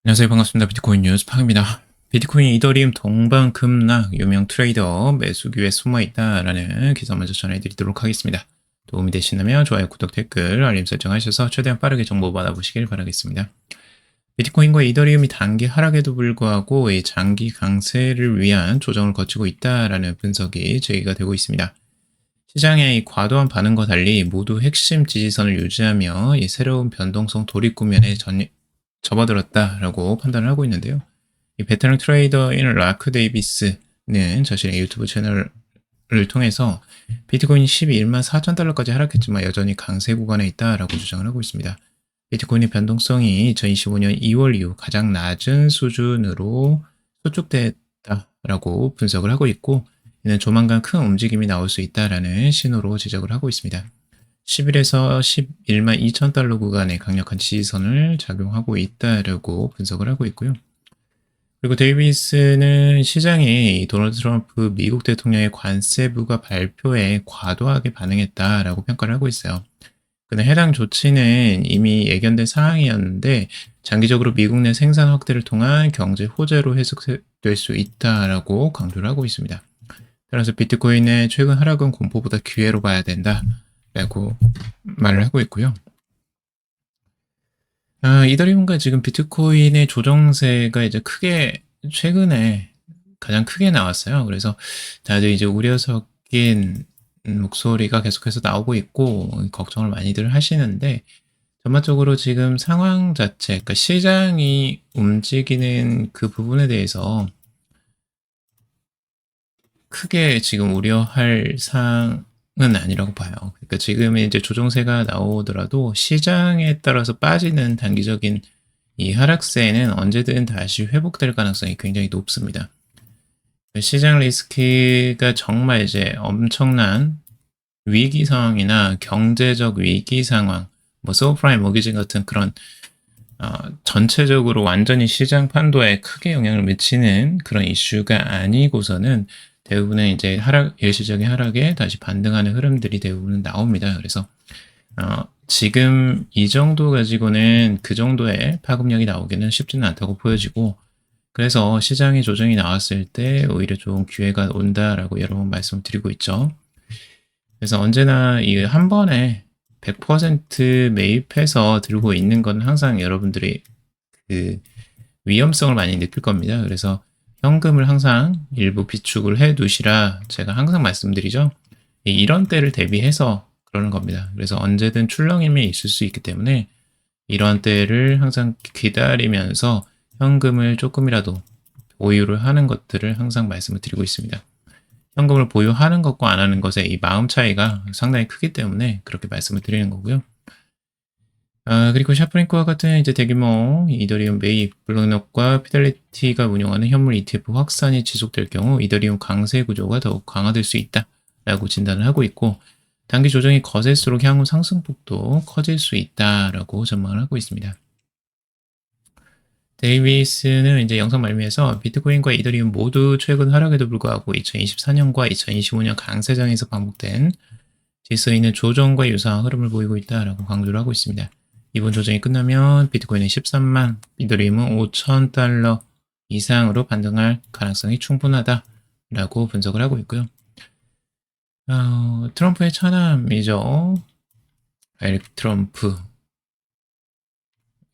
안녕하세요. 반갑습니다. 비트코인 뉴스 팡입니다. 비트코인 이더리움 동반 급락 유명 트레이더 매수 기회에 숨어 있다라는 기사 먼저 전해드리도록 하겠습니다. 도움이 되신다면 좋아요, 구독, 댓글, 알림 설정하셔서 최대한 빠르게 정보 받아보시길 바라겠습니다. 비트코인과 이더리움이 단기 하락에도 불구하고 이 장기 강세를 위한 조정을 거치고 있다라는 분석이 제기가 되고 있습니다. 시장의 이 과도한 반응과 달리 모두 핵심 지지선을 유지하며 이 새로운 변동성 돌입 국면에 접어들었다라고 판단을 하고 있는데요. 이 베테랑 트레이더인 라크 데이비스는 자신의 유튜브 채널을 통해서 비트코인이 12만 4천 달러까지 하락했지만 여전히 강세 구간에 있다라고 주장을 하고 있습니다. 비트코인의 변동성이 2025년 2월 이후 가장 낮은 수준으로 수축됐다라고 분석을 하고 있고, 이는 조만간 큰 움직임이 나올 수 있다라는 신호로 지적을 하고 있습니다. 10일에서 11만 2천 달러 구간에 강력한 지지선을 작용하고 있다라고 분석을 하고 있고요. 그리고 데이비스는 시장이 도널드 트럼프 미국 대통령의 관세 부과 발표에 과도하게 반응했다라고 평가를 하고 있어요. 그는 해당 조치는 이미 예견된 사항이었는데 장기적으로 미국 내 생산 확대를 통한 경제 호재로 해석될 수 있다라고 강조를 하고 있습니다. 따라서 비트코인의 최근 하락은 공포보다 기회로 봐야 된다라고 말을 하고 있고요. 이더리움과 지금 비트코인의 조정세가 이제 크게 최근에 가장 크게 나왔어요. 그래서 다들 이제 우려 섞인 목소리가 계속해서 나오고 있고 걱정을 많이들 하시는데, 전반적으로 지금 상황 자체, 그러니까 시장이 움직이는 그 부분에 대해서 크게 지금 우려할 사항은 아니라고 봐요. 그러니까 지금 이제 조정세가 나오더라도 시장에 따라서 빠지는 단기적인 이 하락세는 언제든 다시 회복될 가능성이 굉장히 높습니다. 시장 리스크가 정말 이제 엄청난 위기 상황이나 경제적 위기 상황, 뭐 서브프라임 모기지 같은 그런 전체적으로 완전히 시장 판도에 크게 영향을 미치는 그런 이슈가 아니고서는 대부분의 이제 일시적인 하락에 다시 반등하는 흐름들이 대부분 나옵니다. 그래서 지금 이 정도 가지고는 그 정도의 파급력이 나오기는 쉽지는 않다고 보여지고, 그래서 시장의 조정이 나왔을 때 오히려 좋은 기회가 온다라고 여러 번 말씀드리고 있죠. 그래서 언제나 이 한 번에 100% 매입해서 들고 있는 건 항상 여러분들이 그 위험성을 많이 느낄 겁니다. 그래서 현금을 항상 일부 비축을 해 두시라 제가 항상 말씀드리죠. 이런 때를 대비해서 그러는 겁니다. 그래서 언제든 출렁임이 있을 수 있기 때문에 이런 때를 항상 기다리면서 현금을 조금이라도 보유를 하는 것들을 항상 말씀을 드리고 있습니다. 현금을 보유하는 것과 안 하는 것의 이 마음 차이가 상당히 크기 때문에 그렇게 말씀을 드리는 거고요. 그리고 샤프링크와 같은 이제 대규모 이더리움 매입, 블록록과 피델리티가 운영하는 현물 ETF 확산이 지속될 경우 이더리움 강세 구조가 더욱 강화될 수 있다라고 진단을 하고 있고, 단기 조정이 거셀수록 향후 상승폭도 커질 수 있다라고 전망을 하고 있습니다. 데이비스는 이제 영상 말미에서 비트코인과 이더리움 모두 최근 하락에도 불구하고 2024년과 2025년 강세장에서 반복된 질서있는 조정과 유사한 흐름을 보이고 있다라고 강조를 하고 있습니다. 이번 조정이 끝나면 비트코인은 13만, 이더리움은 5천 달러 이상으로 반등할 가능성이 충분하다라고 분석을 하고 있고요. 트럼프의 차남이죠. 에릭 트럼프.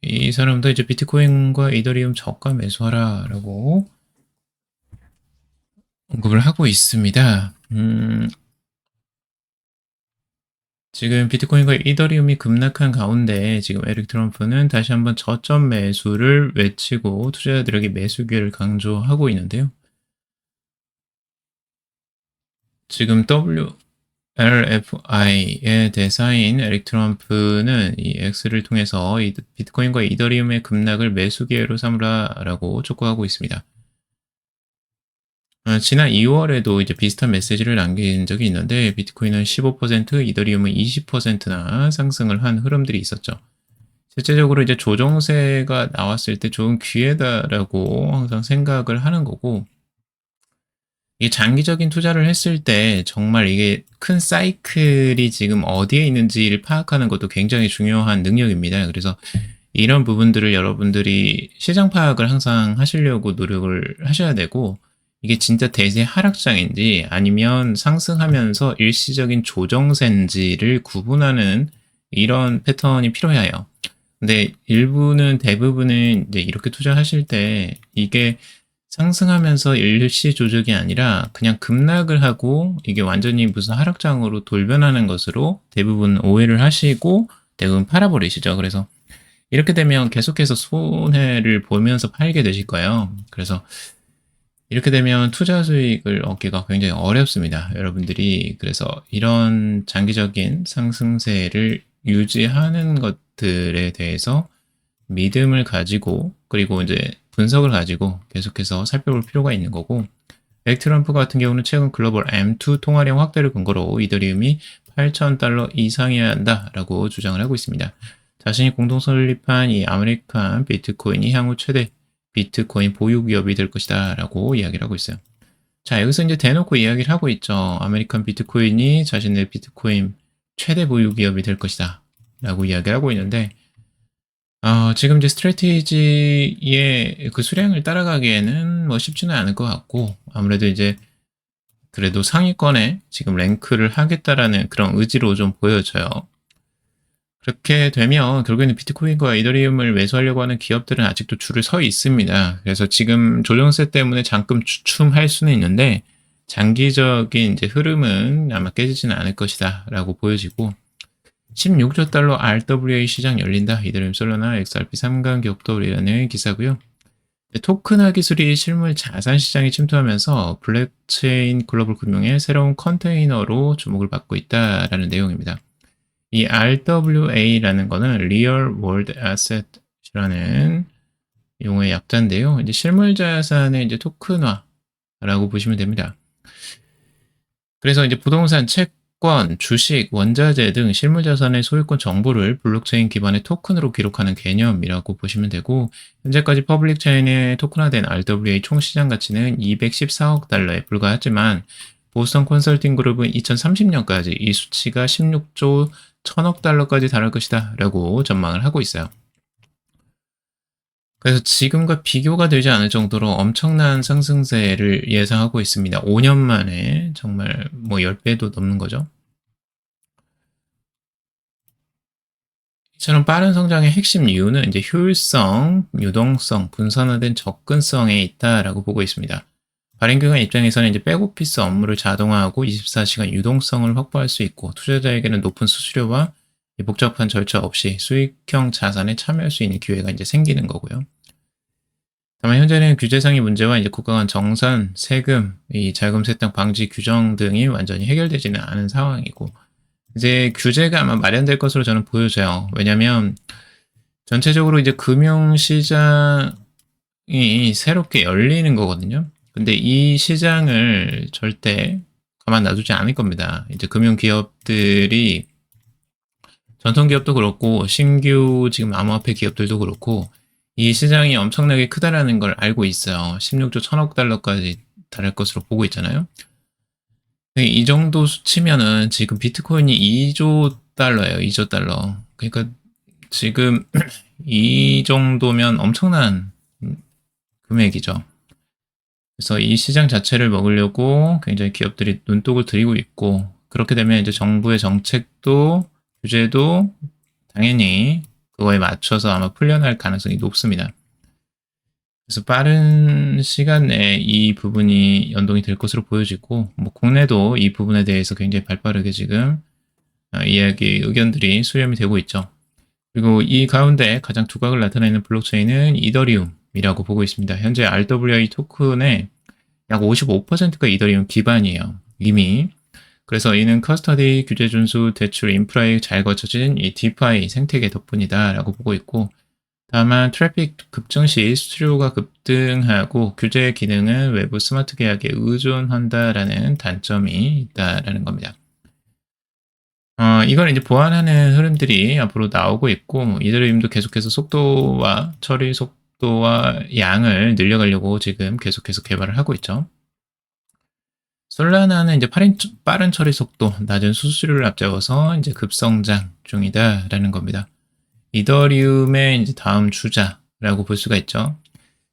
이 사람도 이제 비트코인과 이더리움 저가 매수하라라고 언급을 하고 있습니다. 지금 비트코인과 이더리움이 급락한 가운데 지금 에릭 트럼프는 다시 한번 저점 매수를 외치고 투자자들에게 매수 기회를 강조하고 있는데요. 지금 WLFI의 대사인 에릭 트럼프는 이 X를 통해서 비트코인과 이더리움의 급락을 매수 기회로 삼으라라고 촉구하고 있습니다. 지난 2월에도 이제 비슷한 메시지를 남긴 적이 있는데 비트코인은 15%, 이더리움은 20%나 상승을 한 흐름들이 있었죠. 실제적으로 이제 조정세가 나왔을 때 좋은 기회다라고 항상 생각을 하는 거고, 이게 장기적인 투자를 했을 때 정말 이게 큰 사이클이 지금 어디에 있는지를 파악하는 것도 굉장히 중요한 능력입니다. 그래서 이런 부분들을 여러분들이 시장 파악을 항상 하시려고 노력을 하셔야 되고, 이게 진짜 대세 하락장인지 아니면 상승하면서 일시적인 조정세인지를 구분하는 이런 패턴이 필요해요. 근데 대부분은 이제 이렇게 투자하실 때 이게 상승하면서 일시 조정이 아니라 그냥 급락을 하고 이게 완전히 무슨 하락장으로 돌변하는 것으로 대부분 오해를 하시고 대부분 팔아버리시죠. 그래서 이렇게 되면 계속해서 손해를 보면서 팔게 되실 거예요. 그래서 이렇게 되면 투자 수익을 얻기가 굉장히 어렵습니다. 여러분들이 그래서 이런 장기적인 상승세를 유지하는 것들에 대해서 믿음을 가지고 그리고 이제 분석을 가지고 계속해서 살펴볼 필요가 있는 거고, 백트럼프 같은 경우는 최근 글로벌 M2 통화량 확대를 근거로 이더리움이 8,000달러 이상이어야 한다라고 주장을 하고 있습니다. 자신이 공동 설립한 이 아메리칸 비트코인이 향후 최대 비트코인 보유 기업이 될 것이다 라고 이야기를 하고 있어요. 자, 여기서 이제 대놓고 이야기를 하고 있죠. 아메리칸 비트코인이 자신의 비트코인 최대 보유 기업이 될 것이다 라고 이야기를 하고 있는데, 지금 이제 스트래티지의 그 수량을 따라가기에는 뭐 쉽지는 않을 것 같고, 아무래도 이제 그래도 상위권에 지금 랭크를 하겠다라는 그런 의지로 좀 보여져요. 그렇게 되면 결국에는 비트코인과 이더리움을 매수하려고 하는 기업들은 아직도 줄을 서 있습니다. 그래서 지금 조정세 때문에 잠깐 주춤할 수는 있는데 장기적인 이제 흐름은 아마 깨지지는 않을 것이다 라고 보여지고, 16조 달러 RWA 시장 열린다. 이더리움, 솔라나, XRP 3강 격돌이라는 기사고요. 토큰화 기술이 실물 자산 시장에 침투하면서 블록체인 글로벌 금융의 새로운 컨테이너로 주목을 받고 있다라는 내용입니다. 이 RWA라는 거는 Real World Asset이라는 용어의 약자인데요. 이제 실물 자산의 이제 토큰화라고 보시면 됩니다. 그래서 이제 부동산, 채권, 주식, 원자재 등 실물 자산의 소유권 정보를 블록체인 기반의 토큰으로 기록하는 개념이라고 보시면 되고, 현재까지 퍼블릭 체인에 토큰화된 RWA 총 시장 가치는 214억 달러에 불과하지만 보스턴 컨설팅 그룹은 2030년까지 이 수치가 16조 1000억 달러까지 달할 것이다 라고 전망을 하고 있어요. 그래서 지금과 비교가 되지 않을 정도로 엄청난 상승세를 예상하고 있습니다. 5년 만에 정말 뭐 10배도 넘는 거죠. 이처럼 빠른 성장의 핵심 이유는 이제 효율성, 유동성, 분산화된 접근성에 있다라고 보고 있습니다. 발행기관 입장에서는 이제 백오피스 업무를 자동화하고 24시간 유동성을 확보할 수 있고, 투자자에게는 높은 수수료와 복잡한 절차 없이 수익형 자산에 참여할 수 있는 기회가 이제 생기는 거고요. 다만 현재는 규제상의 문제와 이제 국가 간 정산, 세금, 이 자금 세탁 방지 규정 등이 완전히 해결되지는 않은 상황이고, 이제 규제가 아마 마련될 것으로 저는 보여져요. 왜냐하면 전체적으로 이제 금융시장이 새롭게 열리는 거거든요. 근데 이 시장을 절대 가만 놔두지 않을 겁니다. 이제 금융기업들이 전통 기업도 그렇고 신규 지금 암호화폐 기업들도 그렇고 이 시장이 엄청나게 크다라는 걸 알고 있어요. 16조 1000억 달러까지 달할 것으로 보고 있잖아요. 이 정도 수치면은 지금 비트코인이 2조 달러예요. 2조 달러. 그러니까 지금 이 정도면 엄청난 금액이죠. 그래서 이 시장 자체를 먹으려고 굉장히 기업들이 눈독을 들이고 있고, 그렇게 되면 이제 정부의 정책도 규제도 당연히 그거에 맞춰서 아마 풀려날 가능성이 높습니다. 그래서 빠른 시간 내에 이 부분이 연동이 될 것으로 보여지고, 뭐 국내도 이 부분에 대해서 굉장히 발빠르게 지금 이야기 의견들이 수렴이 되고 있죠. 그리고 이 가운데 가장 두각을 나타내는 블록체인은 이더리움이라고 보고 있습니다. 현재 RWA 토큰의 약 55%가 이더리움 기반이에요. 이미. 그래서 이는 커스터디, 규제 준수, 대출, 인프라에 잘 거쳐진 이 디파이 생태계 덕분이다라고 보고 있고, 다만 트래픽 급증 시 수수료가 급등하고 규제 기능은 외부 스마트 계약에 의존한다라는 단점이 있다라는 겁니다. 이걸 이제 보완하는 흐름들이 앞으로 나오고 있고, 이더리움도 계속해서 속도와 처리 속도와 양을 늘려가려고 지금 계속해서 개발을 하고 있죠. 솔라나는 이제 빠른 처리 속도, 낮은 수수료를 앞세워서 이제 급성장 중이다라는 겁니다. 이더리움의 이제 다음 주자라고 볼 수가 있죠.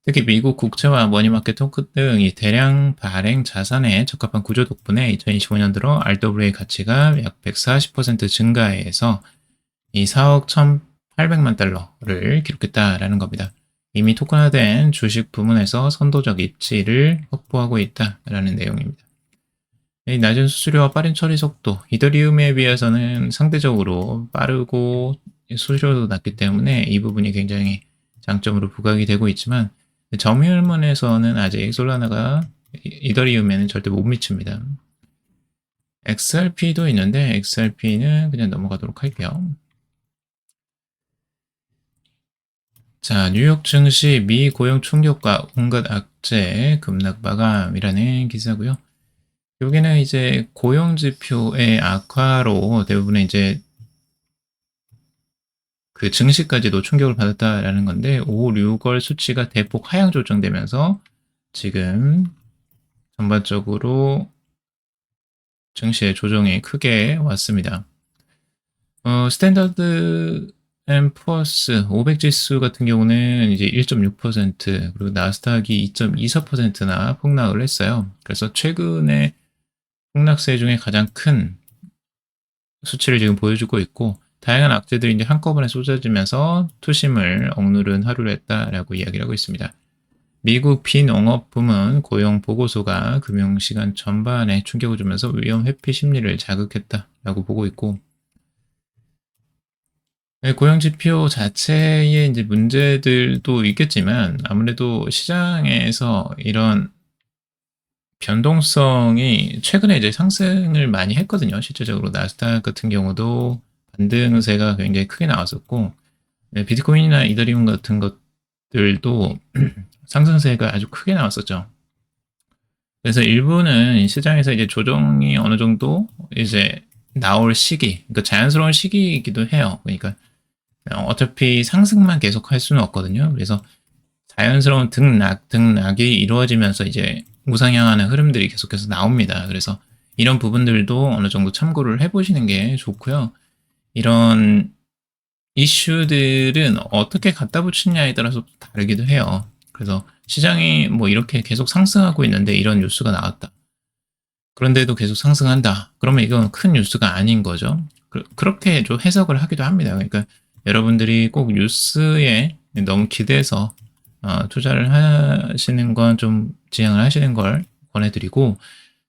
특히 미국 국채와 머니마켓 토큰 등 이 대량 발행 자산에 적합한 구조 덕분에 2025년 들어 RWA 가치가 약 140% 증가해서 이 4억 1,800만 달러를 기록했다라는 겁니다. 이미 토큰화된 주식 부문에서 선도적 입지를 확보하고 있다라는 내용입니다. 이 낮은 수수료와 빠른 처리 속도, 이더리움에 비해서는 상대적으로 빠르고 수수료도 낮기 때문에 이 부분이 굉장히 장점으로 부각이 되고 있지만 점유율면에서는 아직 솔라나가 이더리움에는 절대 못 미칩니다. XRP도 있는데 XRP는 그냥 넘어가도록 할게요. 자, 뉴욕 증시 미 고용 충격과 온갖 악재 급락 마감이라는 기사고요. 여기는 이제 고용 지표의 악화로 대부분의 이제 그 증시까지도 충격을 받았다라는 건데 5, 6월 수치가 대폭 하향 조정되면서 지금 전반적으로 증시의 조정이 크게 왔습니다. 스탠더드 앤 푸어스 500 지수 같은 경우는 이제 1.6% 그리고 나스닥이 2.24%나 폭락을 했어요. 그래서 최근에 폭락세 중에 가장 큰 수치를 지금 보여주고 있고 다양한 악재들이 이제 한꺼번에 쏟아지면서 투심을 억누른 하루를 했다라고 이야기를 하고 있습니다. 미국 비농업 부문 고용 보고서가 금융시간 전반에 충격을 주면서 위험 회피 심리를 자극했다라고 보고 있고 고용 지표 자체의 이제 문제들도 있겠지만 아무래도 시장에서 이런 변동성이 최근에 이제 상승을 많이 했거든요. 실질적으로 나스닥 같은 경우도 반등세가 굉장히 크게 나왔었고 비트코인이나 이더리움 같은 것들도 상승세가 아주 크게 나왔었죠. 그래서 일부는 시장에서 이제 조정이 어느 정도 이제 나올 시기, 그러니까 자연스러운 시기이기도 해요. 그러니까 어차피 상승만 계속 할 수는 없거든요. 그래서 자연스러운 등락이 이루어지면서 이제 우상향하는 흐름들이 계속해서 나옵니다. 그래서 이런 부분들도 어느 정도 참고를 해보시는 게 좋고요. 이런 이슈들은 어떻게 갖다 붙이냐에 따라서 다르기도 해요. 그래서 시장이 뭐 이렇게 계속 상승하고 있는데 이런 뉴스가 나왔다. 그런데도 계속 상승한다. 그러면 이건 큰 뉴스가 아닌 거죠. 그렇게 좀 해석을 하기도 합니다. 그러니까 여러분들이 꼭 뉴스에 너무 기대서 투자를 하시는 건 좀 지양을 하시는 걸 권해드리고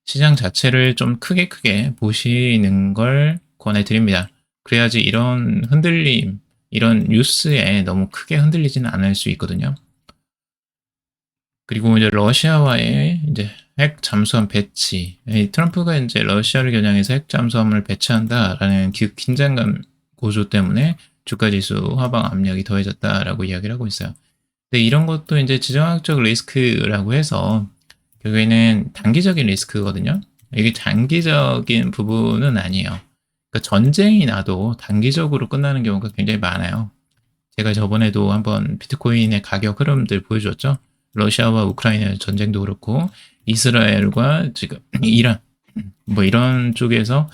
시장 자체를 좀 크게 보시는 걸 권해드립니다. 그래야지 이런 흔들림, 이런 뉴스에 너무 크게 흔들리지는 않을 수 있거든요. 그리고 이제 러시아와의 이제 핵 잠수함 배치, 트럼프가 이제 러시아를 겨냥해서 핵 잠수함을 배치한다라는 긴장감 고조 때문에 주가 지수 하방 압력이 더해졌다라고 이야기를 하고 있어요. 근데 이런 것도 이제 지정학적 리스크라고 해서 결국에는 단기적인 리스크거든요. 이게 장기적인 부분은 아니에요. 그러니까 전쟁이 나도 단기적으로 끝나는 경우가 굉장히 많아요. 제가 저번에도 한번 비트코인의 가격 흐름들 보여줬죠. 러시아와 우크라이나 전쟁도 그렇고 이스라엘과 지금 이란 뭐 이런 쪽에서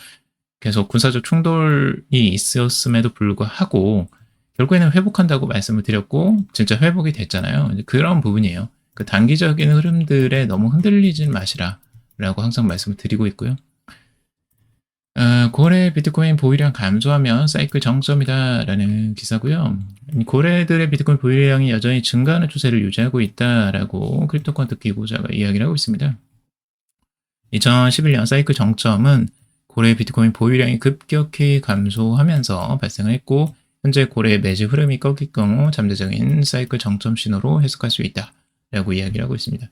계속 군사적 충돌이 있었음에도 불구하고 결국에는 회복한다고 말씀을 드렸고 진짜 회복이 됐잖아요. 그런 부분이에요. 그 단기적인 흐름들에 너무 흔들리진 마시라 라고 항상 말씀을 드리고 있고요. 고래 비트코인 보유량 감소하면 사이클 정점이다 라는 기사고요. 고래들의 비트코인 보유량이 여전히 증가하는 추세를 유지하고 있다라고 크립토컨트 기고자가 이야기를 하고 있습니다. 2011년 사이클 정점은 고래 비트코인 보유량이 급격히 감소하면서 발생을 했고 현재 고래의 매집 흐름이 꺾일 경우 잠재적인 사이클 정점 신호로 해석할 수 있다 라고 이야기를 하고 있습니다.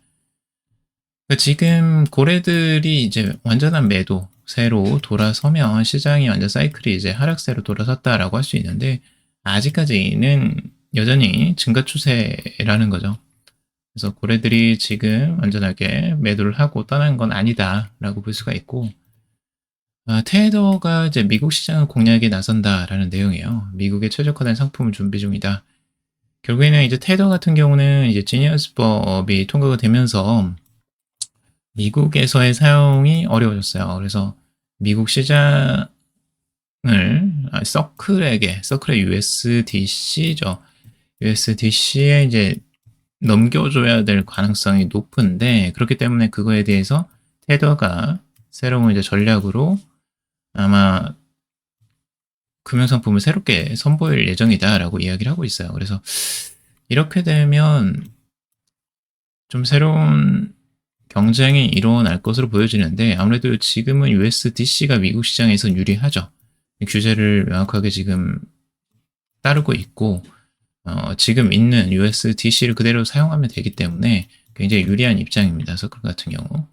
그러니까 지금 고래들이 이제 완전한 매도세로 돌아서면 시장이 완전 사이클이 이제 하락세로 돌아섰다라고 할 수 있는데 아직까지는 여전히 증가 추세라는 거죠. 그래서 고래들이 지금 완전하게 매도를 하고 떠난 건 아니다라고 볼 수가 있고 테더가 이제 미국 시장을 공략에 나선다라는 내용이에요. 미국에 최적화된 상품을 준비 중이다. 결국에는 이제 테더 같은 경우는 이제 지니어스법이 통과가 되면서 미국에서의 사용이 어려워졌어요. 그래서 미국 시장을 서클의 USDC죠. USDC에 이제 넘겨줘야 될 가능성이 높은데, 그렇기 때문에 그거에 대해서 테더가 새로운 이제 전략으로 아마 금융상품을 새롭게 선보일 예정이다라고 이야기를 하고 있어요. 그래서 이렇게 되면 좀 새로운 경쟁이 일어날 것으로 보여지는데, 아무래도 지금은 USDC가 미국 시장에서 유리하죠. 규제를 명확하게 지금 따르고 있고, 지금 있는 USDC를 그대로 사용하면 되기 때문에 굉장히 유리한 입장입니다. 서클 같은 경우.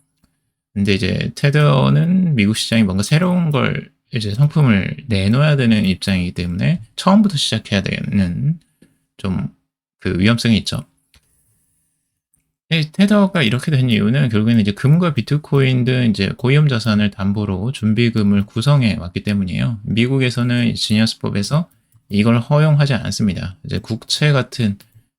근데 이제 테더는 미국 시장이 뭔가 새로운 걸 이제 상품을 내놓아야 되는 입장이기 때문에 처음부터 시작해야 되는 좀 그 위험성이 있죠. 테더가 이렇게 된 이유는 결국에는 이제 금과 비트코인 등 이제 고위험 자산을 담보로 준비금을 구성해 왔기 때문이에요. 미국에서는 지니어스법에서 이걸 허용하지 않습니다. 이제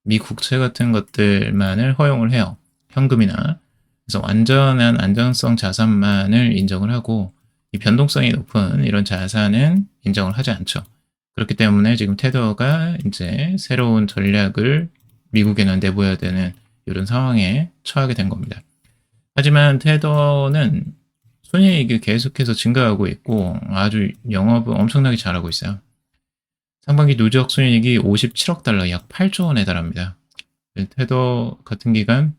미 국채 같은 것들만을 허용을 해요. 현금이나. 그래서 완전한 안정성 자산만을 인정을 하고, 이 변동성이 높은 이런 자산은 인정을 하지 않죠. 그렇기 때문에 지금 테더가 이제 새로운 전략을 미국에는 내보여야 되는 이런 상황에 처하게 된 겁니다. 하지만 테더는 순이익이 계속해서 증가하고 있고 아주 영업을 엄청나게 잘하고 있어요. 상반기 누적 순이익이 57억 달러, 약 8조 원에 달합니다. 테더 같은 기간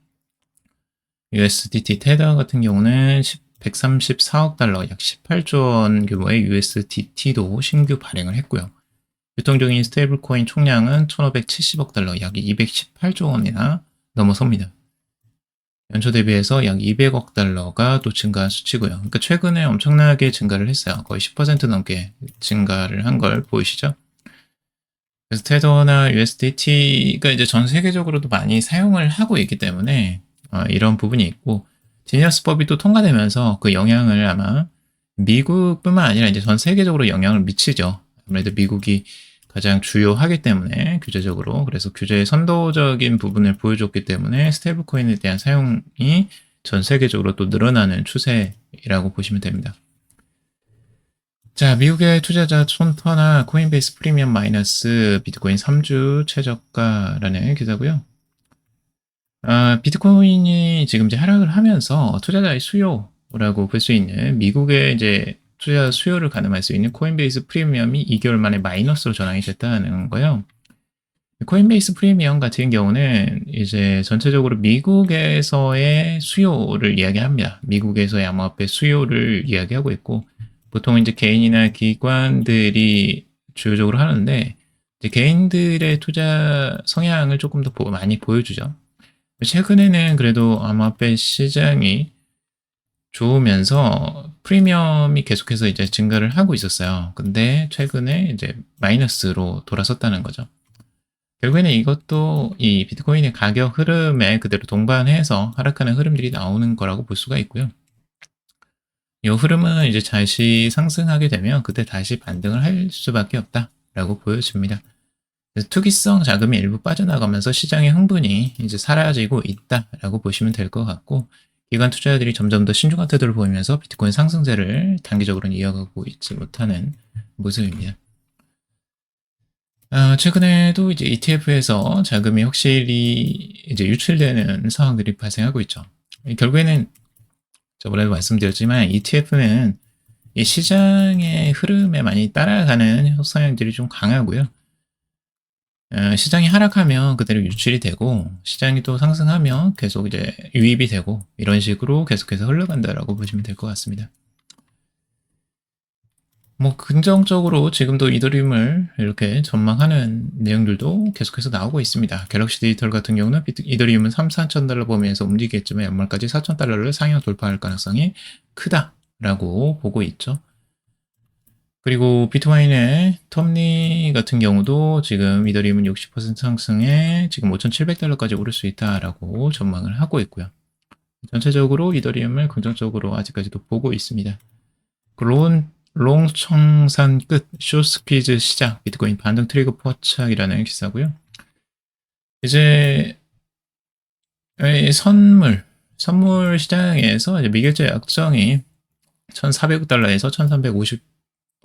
USDT 테더 같은 경우는 134억 달러, 약 18조 원 규모의 USDT도 신규 발행을 했고요. 유통중인 스테이블 코인 총량은 1,570억 달러, 약 218조 원이나 넘어섭니다. 연초 대비해서 약 200억 달러가 또 증가한 수치고요. 그러니까 최근에 엄청나게 증가를 했어요. 거의 10% 넘게 증가를 한 걸 보이시죠? 그래서 테더나 USDT가 이제 전 세계적으로도 많이 사용을 하고 있기 때문에 이런 부분이 있고, 지니어스법이 또 통과되면서 그 영향을 아마 미국뿐만 아니라 이제 전 세계적으로 영향을 미치죠. 아무래도 미국이 가장 주요하기 때문에 규제적으로, 그래서 규제의 선도적인 부분을 보여줬기 때문에 스테이블 코인에 대한 사용이 전 세계적으로 또 늘어나는 추세라고 보시면 됩니다. 자, 미국의 투자자 촌터나 코인베이스 프리미엄 마이너스 비트코인 3주 최저가라는 기사고요. 비트코인이 지금 이제 하락을 하면서 투자자의 수요라고 볼 수 있는 미국의 이제 투자 수요를 가늠할 수 있는 코인베이스 프리미엄이 2개월 만에 마이너스로 전환이 됐다는 거예요. 코인베이스 프리미엄 같은 경우는 이제 전체적으로 미국에서의 수요를 이야기합니다. 미국에서의 암호화폐 수요를 이야기하고 있고, 보통 이제 개인이나 기관들이 주요적으로 하는데, 이제 개인들의 투자 성향을 조금 더 많이 보여주죠. 최근에는 그래도 암호화폐 시장이 좋으면서 프리미엄이 계속해서 이제 증가를 하고 있었어요. 근데 최근에 이제 마이너스로 돌아섰다는 거죠. 결국에는 이것도 이 비트코인의 가격 흐름에 그대로 동반해서 하락하는 흐름들이 나오는 거라고 볼 수가 있고요. 이 흐름은 이제 다시 상승하게 되면 그때 다시 반등을 할 수밖에 없다라고 보여집니다. 그래서 투기성 자금이 일부 빠져나가면서 시장의 흥분이 이제 사라지고 있다라고 보시면 될 것 같고, 기관 투자자들이 점점 더 신중한 태도를 보이면서 비트코인 상승세를 단기적으로는 이어가고 있지 못하는 모습입니다. 최근에도 이제 ETF에서 자금이 확실히 이제 유출되는 상황들이 발생하고 있죠. 결국에는 저번에도 말씀드렸지만 ETF는 이 시장의 흐름에 많이 따라가는 성향들이 좀 강하고요. 시장이 하락하면 그대로 유출이 되고, 시장이 또 상승하면 계속 이제 유입이 되고, 이런 식으로 계속해서 흘러간다라고 보시면 될 것 같습니다. 뭐 긍정적으로 지금도 이더리움을 이렇게 전망하는 내용들도 계속해서 나오고 있습니다. 갤럭시 디지털 같은 경우는 이더리움은 3,4천 달러 범위에서 움직이겠지만 연말까지 4천 달러를 상향 돌파할 가능성이 크다라고 보고 있죠. 그리고 비트마인의 텀니 같은 경우도 지금 이더리움은 60% 상승에 지금 5,700달러까지 오를 수 있다라고 전망을 하고 있고요. 전체적으로 이더리움을 긍정적으로 아직까지도 보고 있습니다. 롱 청산 끝, 쇼스퀴즈 시작, 비트코인 반등 트리거 포착이라는 기사고요. 이제 선물 시장에서 이제 미결제 약정이 1,400달러에서 1,350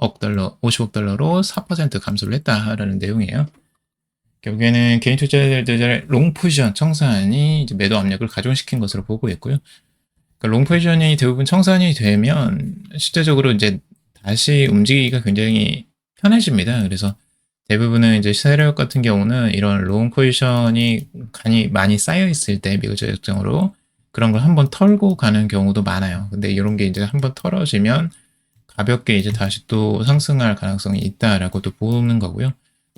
50억 달러로 4% 감소를 했다라는 내용이에요. 결국에는 개인 투자자들의 롱 포지션 청산이 이제 매도 압력을 가중시킨 것으로 보고 있고요. 그러니까 롱 포지션이 대부분 청산이 되면 실제적으로 이제 다시 움직이기가 굉장히 편해집니다. 그래서 대부분은 이제 세력 같은 경우는 이런 롱 포지션이 많이 쌓여 있을 때 미국 저역정으로 그런 걸 한번 털고 가는 경우도 많아요. 근데 이런 게 이제 한번 털어지면 가볍게 이제 다시 또 상승할 가능성이 있다라고 또 보는 거고요.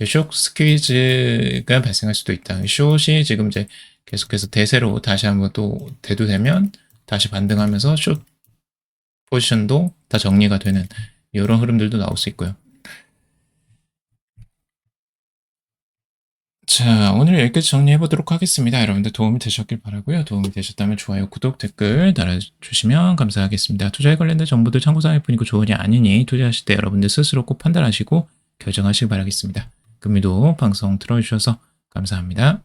숏 스퀴즈가 발생할 수도 있다. 숏이 지금 이제 계속해서 대세로 다시 한번 또 대두되면 다시 반등하면서 숏 포지션도 다 정리가 되는 이런 흐름들도 나올 수 있고요. 자, 오늘 여기까지 정리해 보도록 하겠습니다. 여러분들 도움이 되셨길 바라고요. 도움이 되셨다면 좋아요, 구독, 댓글 달아주시면 감사하겠습니다. 투자에 관련된 정보들 참고사항일 뿐이고 조언이 아니니 투자하실 때 여러분들 스스로 꼭 판단하시고 결정하시기 바라겠습니다. 금리도 방송 들어주셔서 감사합니다.